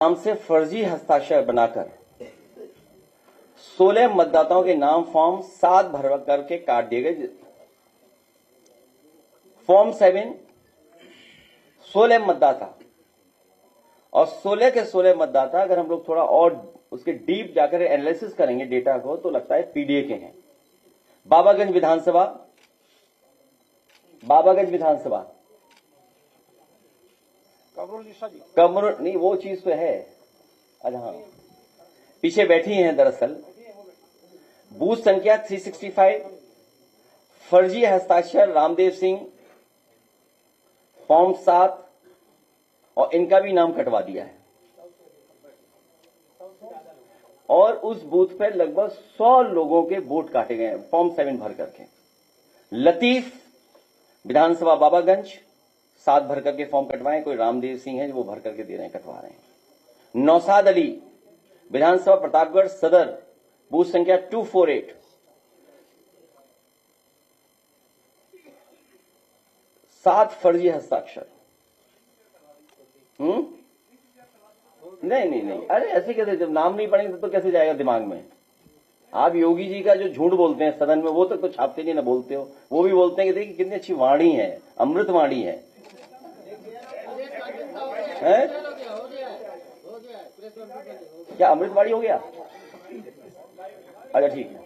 नाम से फर्जी हस्ताक्षर बनाकर 16 मतदाताओं के नाम फॉर्म 7 भर करके काट दिए गए। फॉर्म 7 16 मतदाता और 16 के 16 मतदाता अगर हम लोग थोड़ा और उसके डीप जाकर एनालिसिस करेंगे डेटा को तो लगता है पीडीए के हैं। बाबागंज विधानसभा कमर नहीं, वो चीज तो है। अच्छा हाँ, पीछे बैठी हैं दरअसल। बूथ संख्या 365, फर्जी हस्ताक्षर रामदेव सिंह, फॉर्म 7 और इनका भी नाम कटवा दिया है। और उस बूथ पर लगभग 100 लोगों के वोट काटे गए हैं फॉर्म 7 भर करके। लतीफ विधानसभा बाबागंज 7 भर करके फॉर्म कटवाए। कोई रामदेव सिंह है जो वो भर करके दे रहे हैं, कटवा रहे हैं। नौसाद अली विधानसभा प्रतापगढ़ सदर, बूथ संख्या 248, 7 फर्जी हस्ताक्षर। नहीं, अरे ऐसे कैसे, जब नाम नहीं पढ़ेंगे तो कैसे जाएगा दिमाग में। आप योगी जी का जो झूठ बोलते हैं सदन में, वो तक तो छापते नहीं ना, बोलते हो। वो भी बोलते हैं कि देखिए कितनी अच्छी वाणी है, अमृत वाणी है। क्या अमृतवाणी हो गया? अच्छा ठीक है।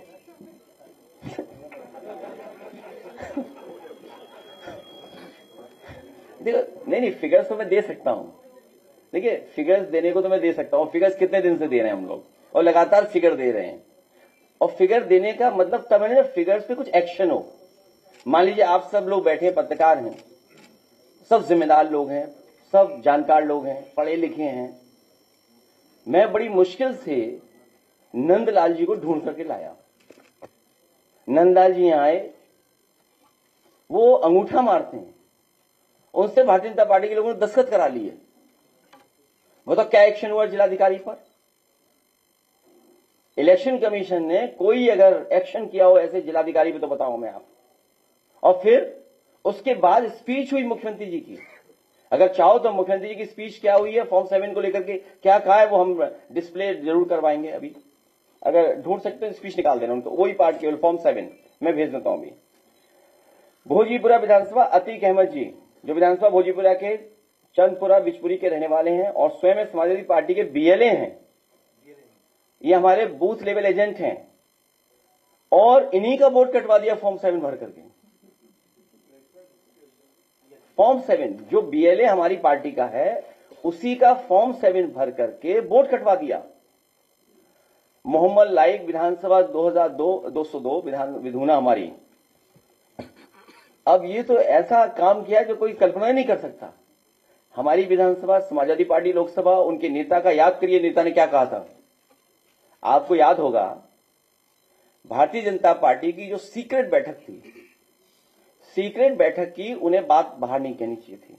देखो नहीं, फिगर्स तो मैं दे सकता हूं। देखिए फिगर्स देने को तो मैं दे सकता हूं। फिगर्स कितने दिन से दे रहे हैं हम लोग, और लगातार फिगर दे रहे हैं। और फिगर देने का मतलब तब है ना फिगर्स पे कुछ एक्शन हो। मान लीजिए आप सब लोग बैठे पत्रकार हैं, सब जिम्मेदार लोग हैं, सब जानकार लोग हैं, पढ़े लिखे हैं। मैं बड़ी मुश्किल से नंदलाल जी को ढूंढ करके लाया। नंदलाल जी यहां आए, वो अंगूठा मारते हैं, उनसे भारतीय जनता पार्टी के लोगों ने दस्तखत करा लिए। बताओ क्या एक्शन हुआ जिलाधिकारी पर? इलेक्शन कमीशन ने कोई अगर एक्शन किया हो ऐसे जिलाधिकारी पे तो बताओ मैं आप। और फिर उसके बाद स्पीच हुई मुख्यमंत्री जी की। अगर चाहो तो मुख्यमंत्री जी की स्पीच क्या हुई है फॉर्म 7 को लेकर के, क्या कहा है, वो हम डिस्प्ले जरूर करवाएंगे। अभी अगर ढूंढ सकते हैं स्पीच निकाल देना उनको, वही पार्ट केवल फॉर्म 7 मैं भेज देता हूं अभी। भोजीपुरा विधानसभा अतीक अहमद जी, जो विधानसभा भोजीपुरा के चंदपुरा बिजपुरी के रहने वाले हैं और स्वयं समाजवादी पार्टी के बीएलए हैं। ये हमारे बूथ लेवल एजेंट हैं और इन्हीं का वोट कटवा दिया फॉर्म 7 भर करके। फॉर्म 7 जो बीएलए हमारी पार्टी का है, उसी का फॉर्म 7 भर करके वोट कटवा दिया। मोहम्मद लाइक विधानसभा 202 विधुना हमारी। अब ये तो ऐसा काम किया जो कोई कल्पना नहीं कर सकता। हमारी विधानसभा समाजवादी पार्टी लोकसभा, उनके नेता का याद करिए, नेता ने क्या कहा था। आपको याद होगा भारतीय जनता पार्टी की जो सीक्रेट बैठक थी, सीक्रेट बैठक की उन्हें बात बाहर नहीं कहनी चाहिए थी।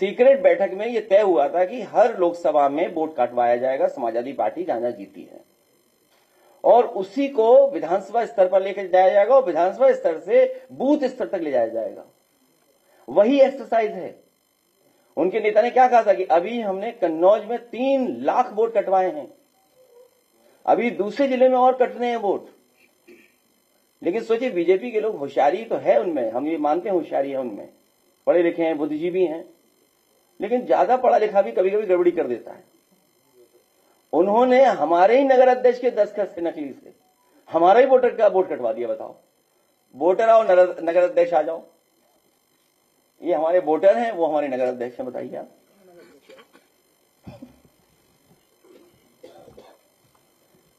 सीक्रेट बैठक में यह तय हुआ था कि हर लोकसभा में वोट काटवाया जाएगा, समाजवादी पार्टी जहां जहां जीती है, और उसी को विधानसभा स्तर पर लेकर जाया जाएगा और विधानसभा स्तर से बूथ स्तर तक ले जाया जाएगा। वही एक्सरसाइज है। उनके नेता ने क्या कहा था कि अभी हमने कन्नौज में 3 लाख वोट कटवाए हैं, अभी दूसरे जिले में और कटने हैं वोट। लेकिन सोचिए बीजेपी के लोग, होशियारी तो है उनमें, हम ये मानते हैं होशियारी है उनमें, पढ़े लिखे हैं, बुद्धिजीवी हैं, लेकिन ज्यादा पढ़ा लिखा भी कभी कभी गड़बड़ी कर देता है। उन्होंने हमारे ही नगर अध्यक्ष के दस्तखत से, नकली से, हमारा ही वोटर का वोट कटवा दिया। बताओ, वोटर आओ नगर अध्यक्ष आ जाओ। ये हमारे वोटर हैं, वो हमारे नगर अध्यक्ष हैं। बताइए आप।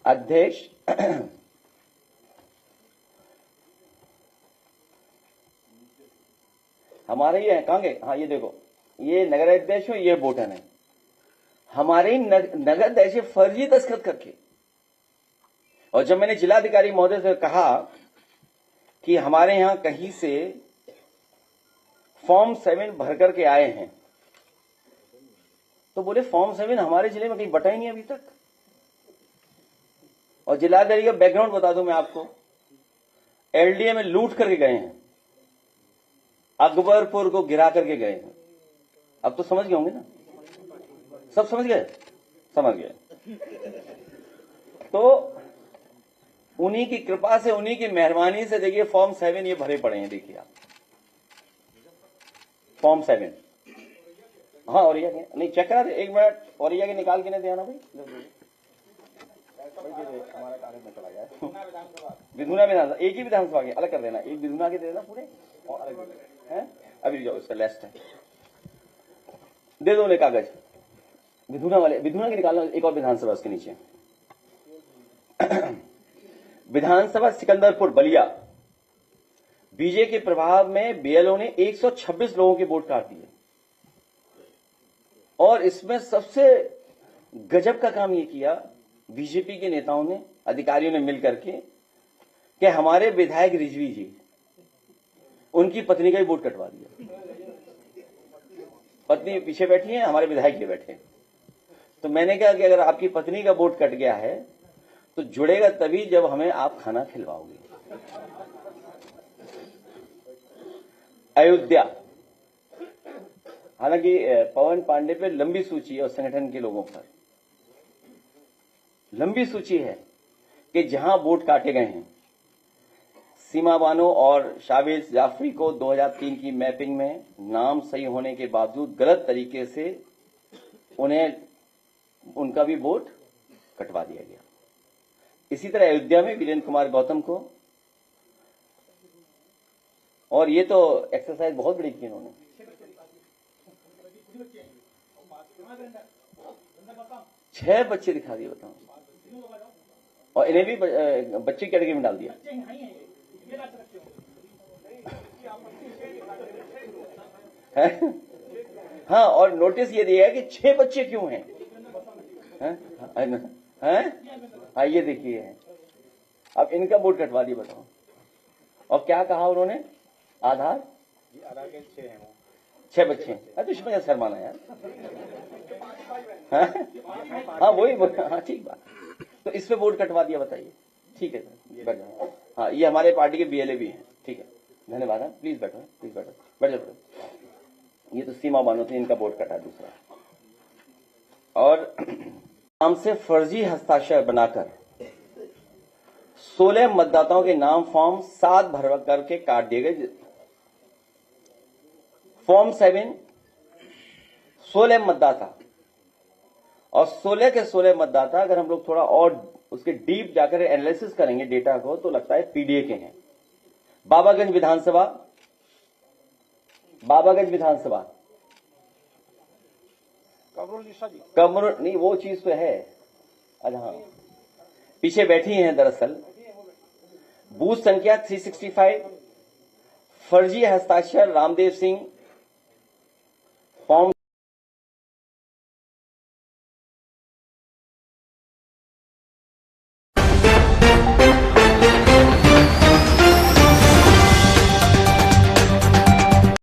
अध्यक्ष हमारे ये हैं, कहां गए? हाँ ये देखो, ये नगर अध्यक्ष हो, ये वोटर है हमारे ही नगर अध्यक्ष फर्जी दस्तखत करके। और जब मैंने जिलाधिकारी महोदय से कहा कि हमारे यहां कहीं से फॉर्म 7 भर करके आए हैं, तो बोले फॉर्म 7 हमारे जिले में कहीं बटा ही नहीं अभी तक। और जिलाधिकारी का बैकग्राउंड बता दूं मैं आपको, एलडीए में लूट करके गए हैं, अकबरपुर को गिरा करके गए हैं। अब तो समझ गए होंगे ना, सब समझ गए? समझ गए। तो उन्हीं की कृपा से, उन्हीं की मेहरबानी से देखिए फॉर्म 7 ये भरे पड़े हैं। देखिए आप फॉर्म 7। हाँ और ये नहीं चेक करा दे, 1 मिनट और ये निकाल के नहीं देना भाई, हमारा कागज में चला गया। विधुना विधानसभा, एक ही विधानसभा के अलग कर देना, एक विधुना के दे देना पूरे और अलग है। अभी जाओ, इसका लिस्ट है, दे दो उन्हें कागज विधुना वाले, विधुना के निकालना। एक और विधानसभा उसके नीचे विधानसभा सिकंदरपुर बलिया, बीजे के प्रभाव में बीएलओ ने 126 लोगों के वोट काट दिए। और इसमें सबसे गजब का काम ये किया बीजेपी के नेताओं ने, अधिकारियों ने मिलकर के, कि हमारे विधायक रिजवी जी, उनकी पत्नी का ही वोट कटवा दिया। पत्नी पीछे बैठी है, हमारे विधायक ये बैठे। तो मैंने कहा कि अगर आपकी पत्नी का वोट कट गया है तो जुड़ेगा तभी जब हमें आप खाना खिलवाओगे। अयोध्या, हालांकि पवन पांडे पे लंबी सूची है और संगठन के लोगों पर लंबी सूची है कि जहां वोट काटे गए हैं। सीमा बानो और शावेज जाफरी को 2003 की मैपिंग में नाम सही होने के बावजूद गलत तरीके से उनका भी वोट कटवा दिया गया। इसी तरह अयोध्या में वीरेंद्र कुमार गौतम को, और ये तो एक्सरसाइज बहुत बड़ी की इन्होंने, 6 बच्चे दिखा दिए, बताओ, और इन्हें भी बच्चे कैटेगरी में डाल दिया। हाँ, और नोटिस ये दिया है कि 6 बच्चे क्यों हैं? हाँ ये देखिए, अब इनका वोट कटवा दिया, बताओ। और क्या कहा उन्होंने? आधार के 6 हैं, 6 बच्चे हैं। तो इसमें शर्माना यार। हाँ वही, हाँ ठीक बात। तो इस पे वोट कटवा दिया, बताइए। ठीक है सर, बैठ जाओ। हाँ ये हमारे पार्टी के बीएलए भी हैं। ठीक है, धन्यवाद। है प्लीज बैठो, प्लीज बैठो, बैठ जाओ। ये तो सीमा बानो थी, इनका वोट कटा दूसरा। और नाम से फर्जी हस्ताक्षर बनाकर 16 मतदाताओं के नाम फॉर्म 7 भर करके काट दिए गए। फॉर्म 7 16 मतदाता, और 16 के 16 मतदाता अगर हम लोग थोड़ा और उसके डीप जाकर एनालिसिस करेंगे डेटा को, तो लगता है पीडीए के हैं। बाबागंज विधानसभा, कमरुल नहीं, वो चीज तो है। अच्छा हाँ, पीछे बैठी हैं दरअसल। बूथ संख्या 365, फर्जी हस्ताक्षर रामदेव सिंह, फॉर्म